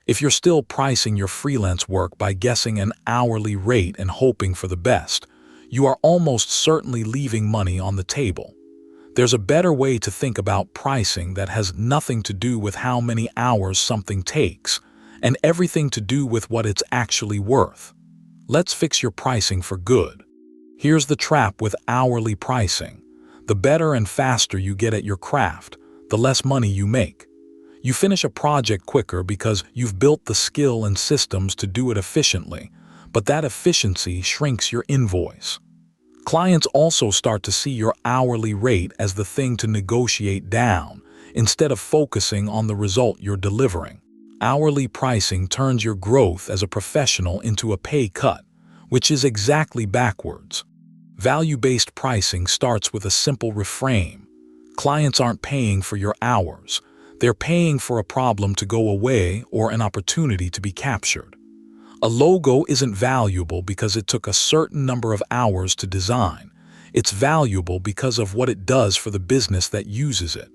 If you're still pricing your freelance work by guessing an hourly rate and hoping for the best, you are almost certainly leaving money on the table. There's a better way to think about pricing that has nothing to do with how many hours something takes, and everything to do with what it's actually worth. Let's fix your pricing for good. Here's the trap with hourly pricing. The better and faster you get at your craft, the less money you make. You finish a project quicker because you've built the skill and systems to do it efficiently, but that efficiency shrinks your invoice. Clients also start to see your hourly rate as the thing to negotiate down, instead of focusing on the result you're delivering. Hourly pricing turns your growth as a professional into a pay cut, which is exactly backwards. Value-based pricing starts with a simple reframe. Clients aren't paying for your hours. They're paying for a problem to go away or an opportunity to be captured. A logo isn't valuable because it took a certain number of hours to design. It's valuable because of what it does for the business that uses it.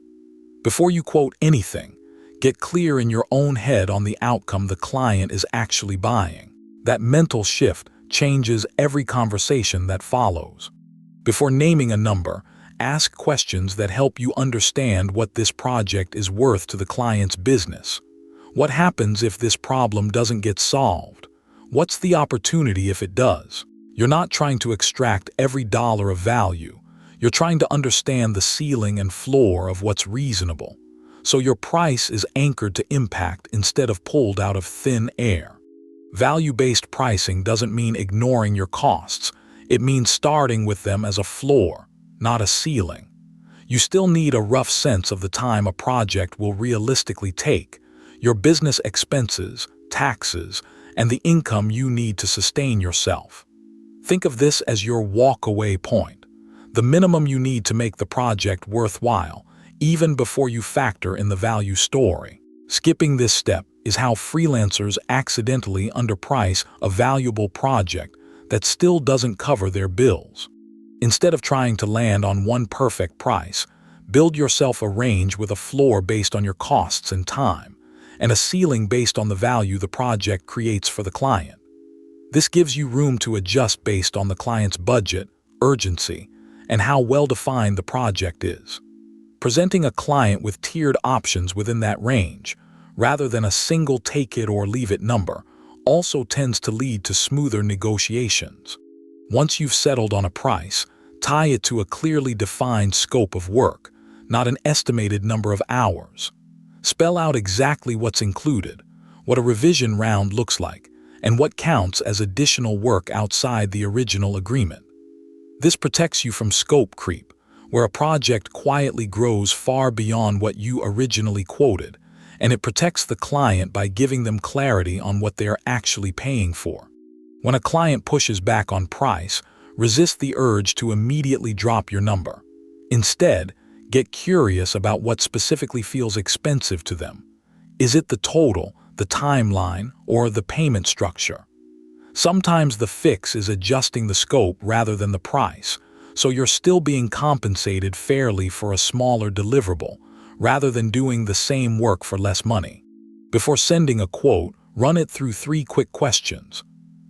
Before you quote anything, get clear in your own head on the outcome the client is actually buying. That mental shift changes every conversation that follows. Before naming a number, ask questions that help you understand what this project is worth to the client's business. What happens if this problem doesn't get solved? What's the opportunity if it does? You're not trying to extract every dollar of value. You're trying to understand the ceiling and floor of what's reasonable. So your price is anchored to impact instead of pulled out of thin air. Value-based pricing doesn't mean ignoring your costs. It means starting with them as a floor, not a ceiling. You still need a rough sense of the time a project will realistically take, your business expenses, taxes, and the income you need to sustain yourself. Think of this as your walk-away point, the minimum you need to make the project worthwhile, even before you factor in the value story. Skipping this step is how freelancers accidentally underprice a valuable project that still doesn't cover their bills. Instead of trying to land on one perfect price, build yourself a range with a floor based on your costs and time, and a ceiling based on the value the project creates for the client. This gives you room to adjust based on the client's budget, urgency, and how well-defined the project is. Presenting a client with tiered options within that range, rather than a single take-it-or-leave-it number, also tends to lead to smoother negotiations. Once you've settled on a price, tie it to a clearly defined scope of work, not an estimated number of hours. Spell out exactly what's included, what a revision round looks like, and what counts as additional work outside the original agreement. This protects you from scope creep, where a project quietly grows far beyond what you originally quoted, and it protects the client by giving them clarity on what they are actually paying for. When a client pushes back on price, resist the urge to immediately drop your number. Instead, get curious about what specifically feels expensive to them. Is it the total, the timeline, or the payment structure? Sometimes the fix is adjusting the scope rather than the price, so you're still being compensated fairly for a smaller deliverable, rather than doing the same work for less money. Before sending a quote, run it through 3 quick questions.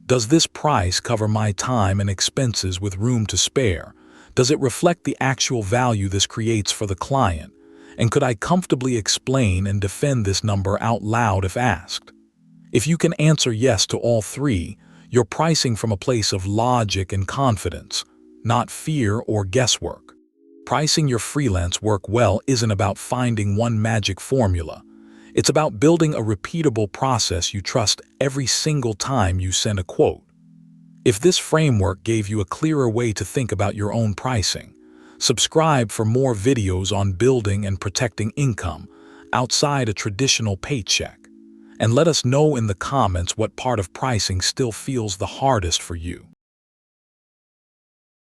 Does this price cover my time and expenses with room to spare? Does it reflect the actual value this creates for the client? And could I comfortably explain and defend this number out loud if asked? If you can answer yes to all 3, you're pricing from a place of logic and confidence, not fear or guesswork. Pricing your freelance work well isn't about finding one magic formula. It's about building a repeatable process you trust every single time you send a quote. If this framework gave you a clearer way to think about your own pricing, subscribe for more videos on building and protecting income outside a traditional paycheck. And let us know in the comments what part of pricing still feels the hardest for you.